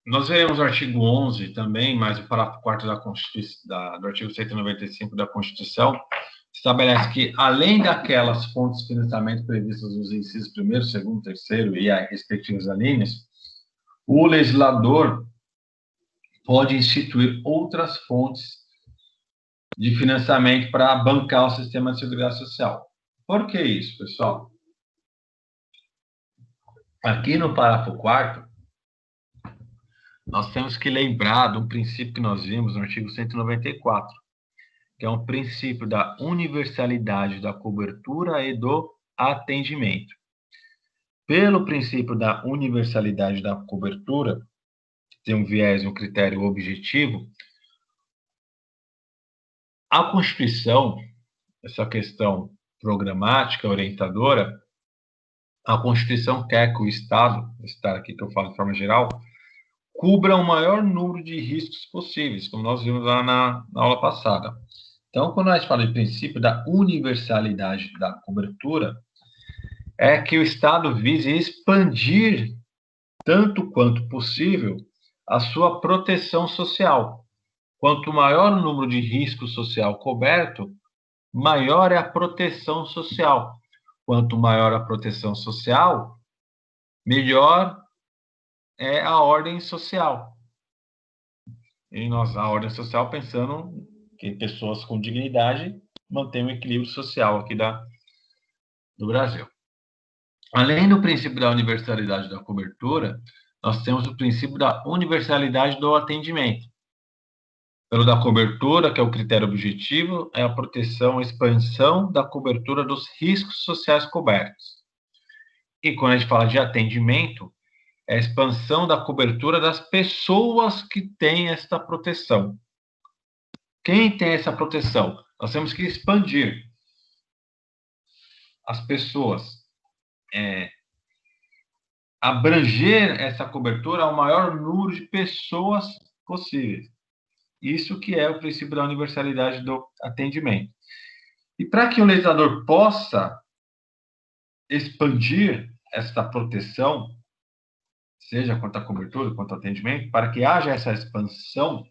Nós veremos o artigo 11 também, mas o parágrafo 4º do artigo 195 da Constituição estabelece que, além daquelas fontes de financiamento previstas nos incisos 1º, 2º, 3º e as respectivas alíneas, o legislador pode instituir outras fontes de financiamento para bancar o sistema de seguridade social. Por que isso, pessoal? Aqui no parágrafo 4º, nós temos que lembrar de um princípio que nós vimos no artigo 194, que é um princípio da universalidade da cobertura e do atendimento. Pelo princípio da universalidade da cobertura, que tem um viés, um critério objetivo, a Constituição, essa questão programática, orientadora, a Constituição quer que o Estado aqui que eu falo de forma geral, cubra o maior número de riscos possíveis, como nós vimos lá na aula passada. Então, quando a gente fala de princípio da universalidade da cobertura, é que o Estado vise expandir, tanto quanto possível, a sua proteção social. Quanto maior o número de risco social coberto, maior é a proteção social. Quanto maior a proteção social, melhor é a ordem social. E nós, a ordem social, pensando que pessoas com dignidade mantêm o equilíbrio social aqui do Brasil. Além do princípio da universalidade da cobertura, nós temos o princípio da universalidade do atendimento. Pelo da cobertura, que é o critério objetivo, é a proteção, a expansão da cobertura dos riscos sociais cobertos. E quando a gente fala de atendimento, é a expansão da cobertura das pessoas que têm esta proteção. Quem tem essa proteção? Nós temos que expandir as pessoas, abranger essa cobertura ao maior número de pessoas possíveis. Isso que é o princípio da universalidade do atendimento. E para que o legislador possa expandir esta proteção, seja quanto à cobertura, quanto ao atendimento, para que haja essa expansão,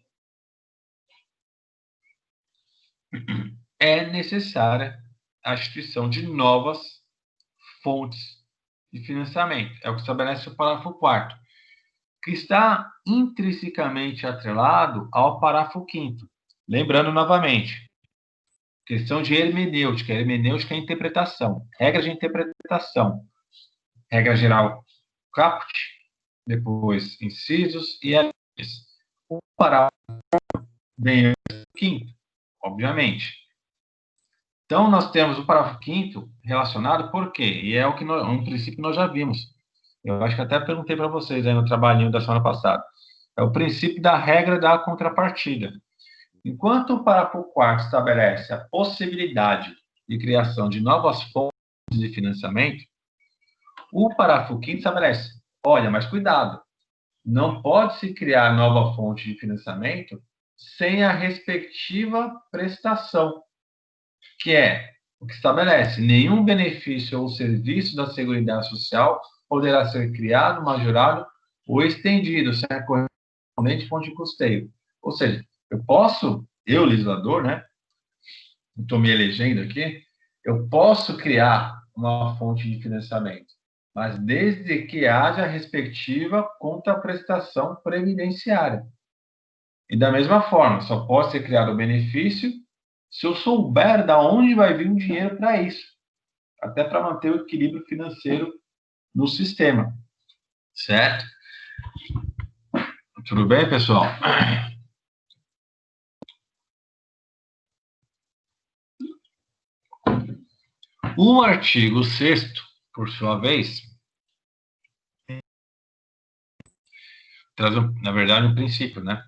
é necessária a instituição de novas fontes de financiamento. É o que estabelece o parágrafo 4º, que está intrinsecamente atrelado ao parágrafo 5º. Lembrando novamente, questão de hermenêutica. Hermenêutica é interpretação. Regra de interpretação. Regra geral, caput, depois incisos e alíneas. O parágrafo vem antes do 5º, obviamente. Então, nós temos o parágrafo 5º relacionado por quê? E é o que um princípio nós já vimos. Eu acho que até perguntei para vocês aí no trabalhinho da semana passada. É o princípio da regra da contrapartida. Enquanto o parágrafo 4º estabelece a possibilidade de criação de novas fontes de financiamento, o parágrafo 5º estabelece, olha, mas cuidado, não pode-se criar nova fonte de financiamento sem a respectiva prestação, que é o que estabelece, nenhum benefício ou serviço da Seguridade Social poderá ser criado, majorado ou estendido sem a correspondente fonte de custeio. Ou seja, eu, legislador, né, estou me elegendo aqui, eu posso criar uma fonte de financiamento, mas desde que haja a respectiva contraprestação previdenciária. E da mesma forma, só pode ser criado o benefício se eu souber de onde vai vir o dinheiro para isso, até para manter o equilíbrio financeiro no sistema. Certo? Tudo bem, pessoal? O artigo 6º, por sua vez, traz, na verdade, um princípio, né?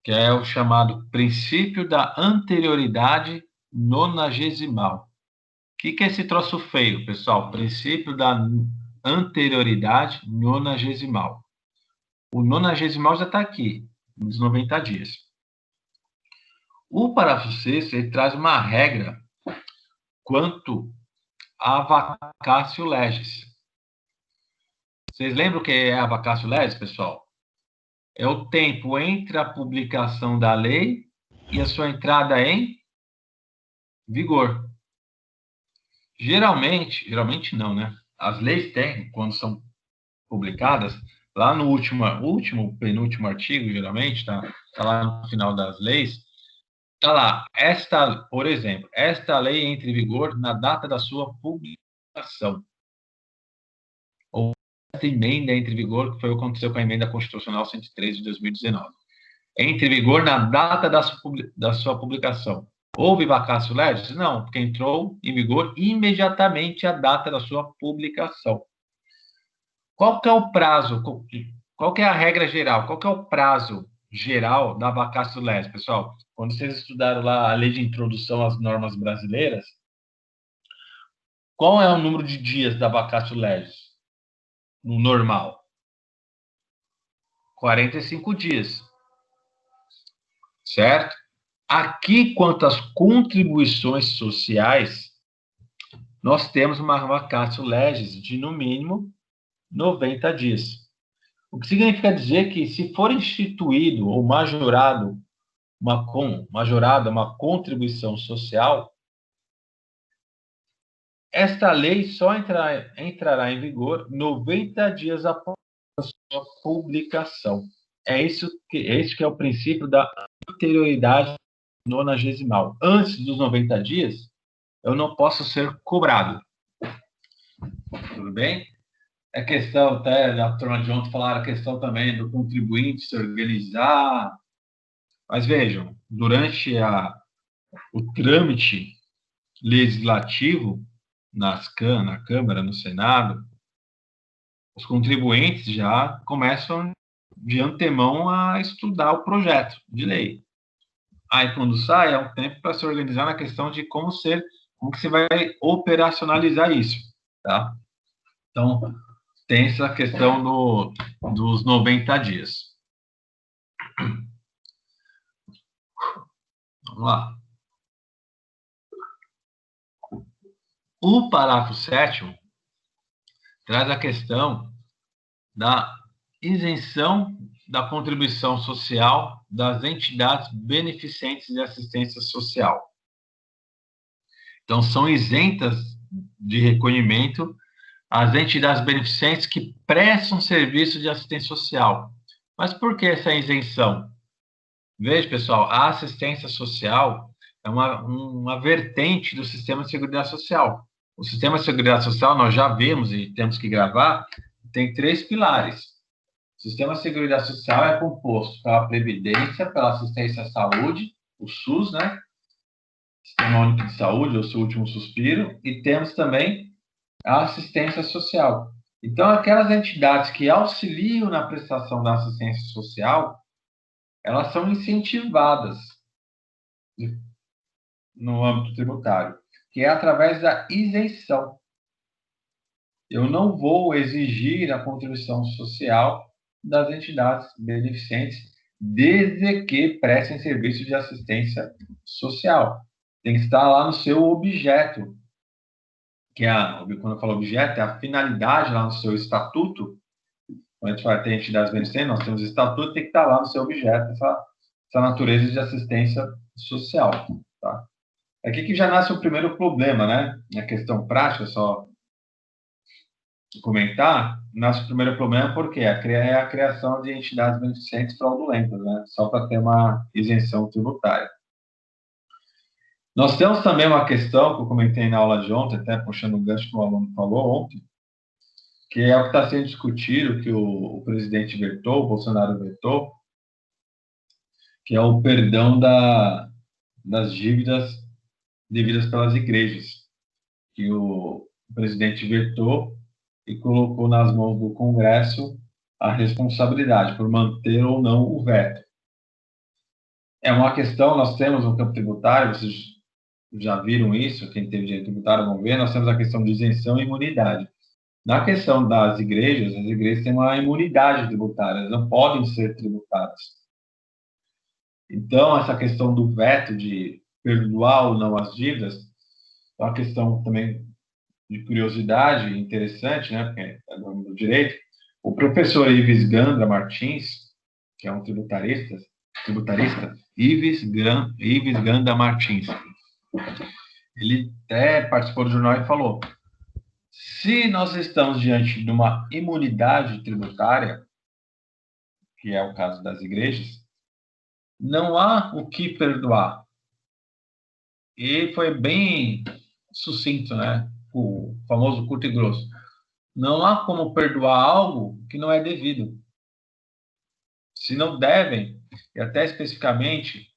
Que é o chamado princípio da anterioridade nonagesimal. O que é esse troço feio, pessoal? Princípio da anterioridade nonagesimal. O nonagesimal já está aqui, nos 90 dias. O parágrafo 6º, ele traz uma regra quanto a vacatio legis. Vocês lembram o que é a vacatio legis, pessoal? É o tempo entre a publicação da lei e a sua entrada em vigor. Geralmente não, né? As leis têm, quando são publicadas, lá no penúltimo artigo, geralmente, tá lá no final das leis, tá lá, por exemplo, esta lei entra em vigor na data da sua publicação. Ou esta emenda entra em vigor, que foi o que aconteceu com a emenda constitucional 103 de 2019. Entra em vigor na data da sua publicação. Houve vacatio legis? Não, porque entrou em vigor imediatamente a data da sua publicação. Qual que é o prazo? Qual que é a regra geral? Qual que é o prazo geral da vacatio legis, pessoal? Quando vocês estudaram lá a lei de introdução às normas brasileiras, qual é o número de dias da vacatio legis no normal? 45 dias, certo? Aqui, quanto às contribuições sociais, nós temos uma vacatio legis de, no mínimo, 90 dias. O que significa dizer que, se for instituído ou majorado uma contribuição social, esta lei só entrará em vigor 90 dias após a sua publicação. Esse que é o princípio da anterioridade nonagesimal. Antes dos 90 dias, eu não posso ser cobrado. Tudo bem? É questão, até da turma de ontem falaram a questão também do contribuinte se organizar. Mas vejam, durante o trâmite legislativo na Câmara, no Senado, os contribuintes já começam de antemão a estudar o projeto de lei. Aí, quando sai, é um tempo para se organizar na questão de como que você vai operacionalizar isso, tá? Então, tem essa questão dos 90 dias. Vamos lá. O parágrafo 7º traz a questão da isenção da contribuição social das entidades beneficentes de assistência social. Então, são isentas de recolhimento as entidades beneficentes que prestam serviço de assistência social. Mas por que essa isenção? Veja, pessoal, a assistência social é uma vertente do sistema de seguridade social. O sistema de seguridade social, nós já vimos e temos que gravar, tem 3 pilares. O sistema de seguridade social é composto pela Previdência, pela assistência à saúde, o SUS, né? Sistema Único de Saúde, o seu último suspiro, e temos também a assistência social. Então, aquelas entidades que auxiliam na prestação da assistência social, elas são incentivadas no âmbito tributário, que é através da isenção. Eu não vou exigir a contribuição social das entidades beneficentes, desde que prestem serviço de assistência social. Tem que estar lá no seu objeto, quando eu falo objeto, é a finalidade lá no seu estatuto. Quando a gente vai ter entidades beneficentes, nós temos estatuto, tem que estar lá no seu objeto, essa natureza de assistência social. Tá? É aqui que já nasce o primeiro problema, né? Na questão prática, só comentar, nasce o primeiro problema porque é a criação de entidades beneficentes fraudulentas, né? Só para ter uma isenção tributária. Nós temos também uma questão que eu comentei na aula de ontem, até puxando o gancho que o aluno falou ontem, que é o que está sendo discutido, que o presidente vetou, o Bolsonaro vetou, que é o perdão das dívidas devidas pelas igrejas, que o presidente vetou e colocou nas mãos do Congresso a responsabilidade por manter ou não o veto. É uma questão, nós temos no campo tributário, vocês já viram isso, quem teve direito tributário vão ver, nós temos a questão de isenção e imunidade. Na questão das igrejas, as igrejas têm uma imunidade tributária, elas não podem ser tributadas. Então, essa questão do veto de perdoar ou não as dívidas é uma questão também de curiosidade interessante, né, porque é do direito. O professor Ives Gandra Martins, que é um tributarista, Ives Gandra Martins, ele até participou do jornal e falou: se nós estamos diante de uma imunidade tributária, que é o caso das igrejas, não há o que perdoar. E foi bem sucinto, né? O famoso curto e grosso. Não há como perdoar algo que não é devido. Se não devem, e até especificamente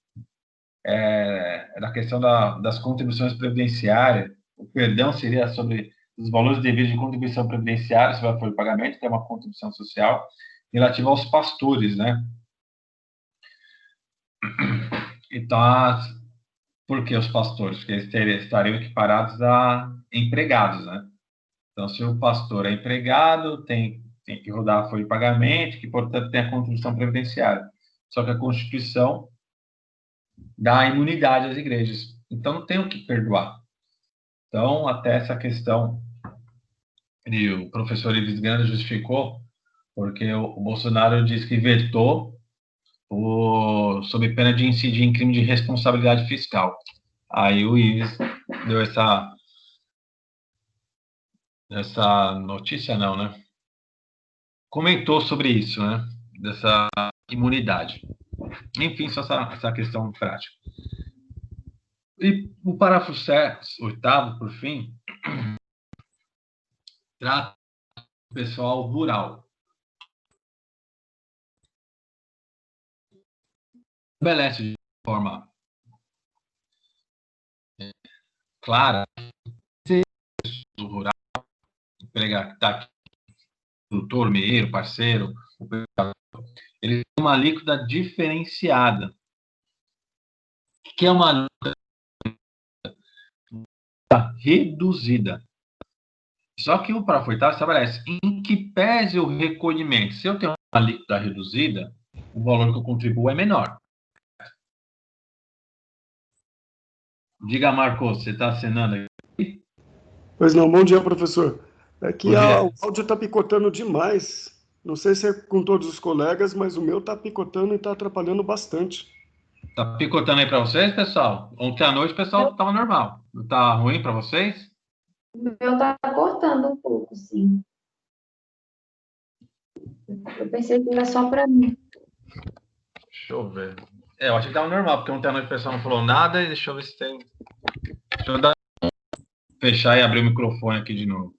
na questão das contribuições previdenciárias, o perdão seria sobre os valores devidos de contribuição previdenciária sobre a folha de pagamento, que é uma contribuição social, relativa aos pastores, né? Então, por que os pastores? Porque eles estariam equiparados a empregados, né? Então, se o pastor é empregado, tem tem que rodar a folha de pagamento, que, portanto, tem a contribuição previdenciária. Só que a Constituição dá imunidade às igrejas. Então, não tem o que perdoar. Então, até essa questão, e o professor Ives Gana justificou, porque o Bolsonaro disse que vetou sob pena de incidir em crime de responsabilidade fiscal. Aí o Ives deu essa notícia, não, né? Comentou sobre isso, né? Dessa imunidade. Enfim, só essa questão prática. E o parágrafo 8º, por fim, trata do pessoal rural. Estabelece de forma clara do rural, empregar que está aqui, produtor, meeiro, parceiro, ele tem uma alíquota diferenciada. O que é uma alíquota reduzida? Só que o parágrafo 8º estabelece em que pese o recolhimento. Se eu tenho uma alíquota reduzida, o valor que eu contribuo é menor. Diga, Marcos, você está acenando aqui? Pois não, bom dia, professor. É que Bom o áudio está picotando demais. Não sei se é com todos os colegas, mas o meu está picotando e está atrapalhando bastante. Tá picotando aí para vocês, pessoal? Ontem à noite o pessoal estava normal. Não tá ruim para vocês? O meu tá cortando um pouco, sim. Eu pensei que era só para mim. Deixa eu ver. Eu achei que estava normal, porque ontem à noite o pessoal não falou nada. E deixa eu ver se tem. Deixa eu fechar e abrir o microfone aqui de novo.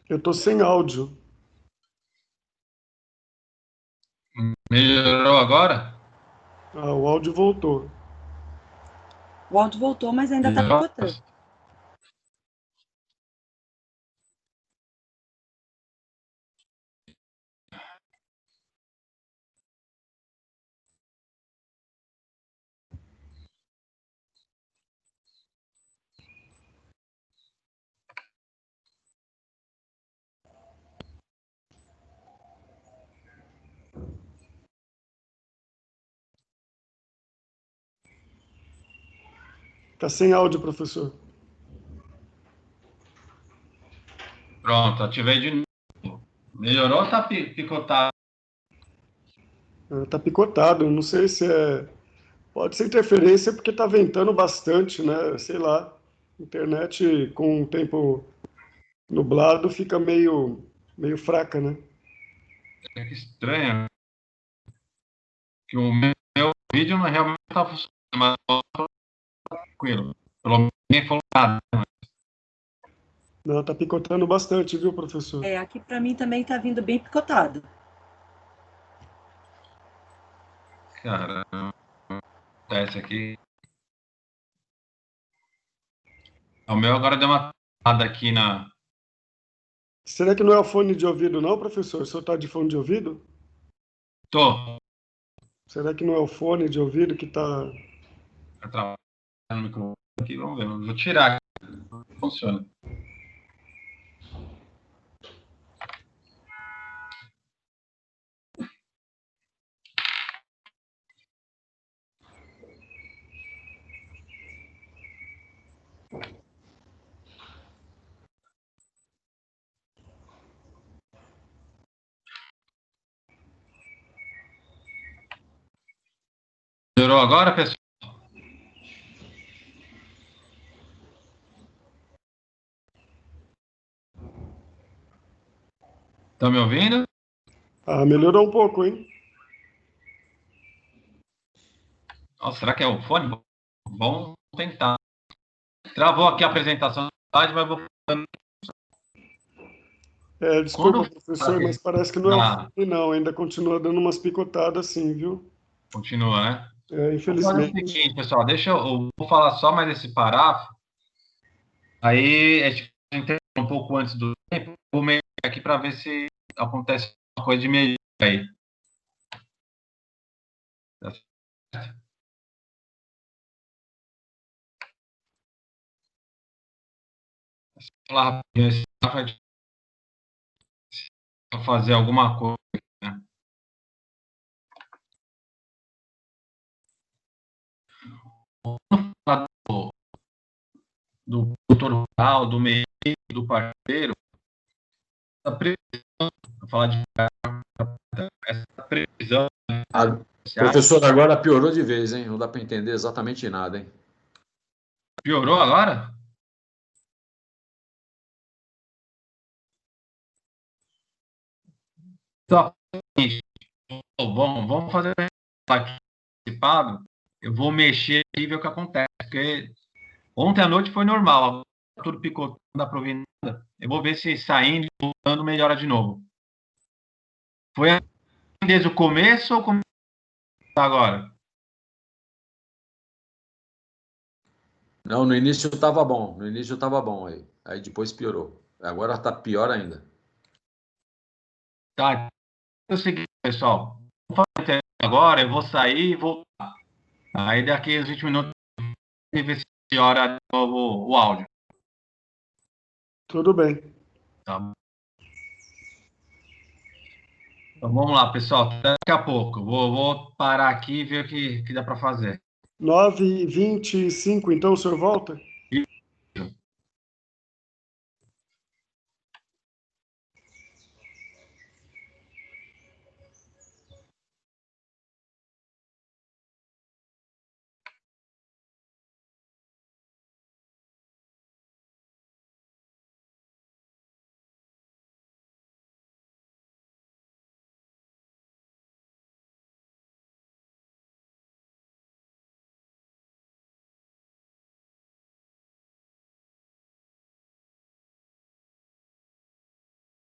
Eu estou sem áudio. Melhorou agora? O áudio voltou. O áudio voltou, mas ainda está picotando. Está sem áudio, professor. Pronto, ativei de novo. Melhorou ou tá picotado? Está picotado. Não sei se é... Pode ser interferência porque está ventando bastante, né? Sei lá. Internet com o tempo nublado fica meio fraca, né? É que estranho. Que o meu vídeo não realmente está funcionando, mas tá tranquilo. Pelo menos ninguém falou nada. Não, está picotando bastante, viu, professor? Aqui para mim também está vindo bem picotado. Cara, esse aqui. O meu agora deu uma travada aqui na. Será que não é o fone de ouvido, não, professor? O senhor está de fone de ouvido? Tô. Será que não é o fone de ouvido que está... Tá travando o microfone aqui, vamos ver. Vou tirar aqui. Funciona. Melhorou agora, pessoal? Estão me ouvindo? melhorou um pouco, hein? Nossa, será que é o fone? Bom tentar. Travou aqui a apresentação, mas vou... Desculpa, Quando- professor, mas parece que não é o fim, não. Ainda continua dando umas picotadas assim, viu? Continua, né? Vou fazer o Infelizmente. seguinte, pessoal, eu vou falar só mais esse parágrafo, aí a gente entende um pouco antes do tempo, vou meio aqui para ver se acontece uma coisa de melhor aí. Tá certo? Vou lá rapidinho esse parágrafo para fazer alguma coisa, né? Do produtor rural, do meio, do parceiro, a previsão, vou falar de essa previsão. Professor, agora piorou de vez, hein? Não dá para entender exatamente nada, hein? Piorou agora? Então, bom, vamos fazer participado. Eu vou mexer e ver o que acontece, porque ontem à noite foi normal, tudo picotando, não dá para ouvir nada. Eu vou ver se saindo e voltando melhora de novo. Foi desde o começo ou começou agora? Não, no início estava bom. No início estava bom aí. Aí depois piorou. Agora está pior ainda. Tá. É o seguinte, pessoal. Vou fazer agora, eu vou sair e voltar. Aí daqui a 20 minutos e ver se melhora de novo o áudio. Tudo bem. Tá bom? Então vamos lá, pessoal. Até daqui a pouco. Vou parar aqui e ver o que dá para fazer. 9h25, então o senhor volta?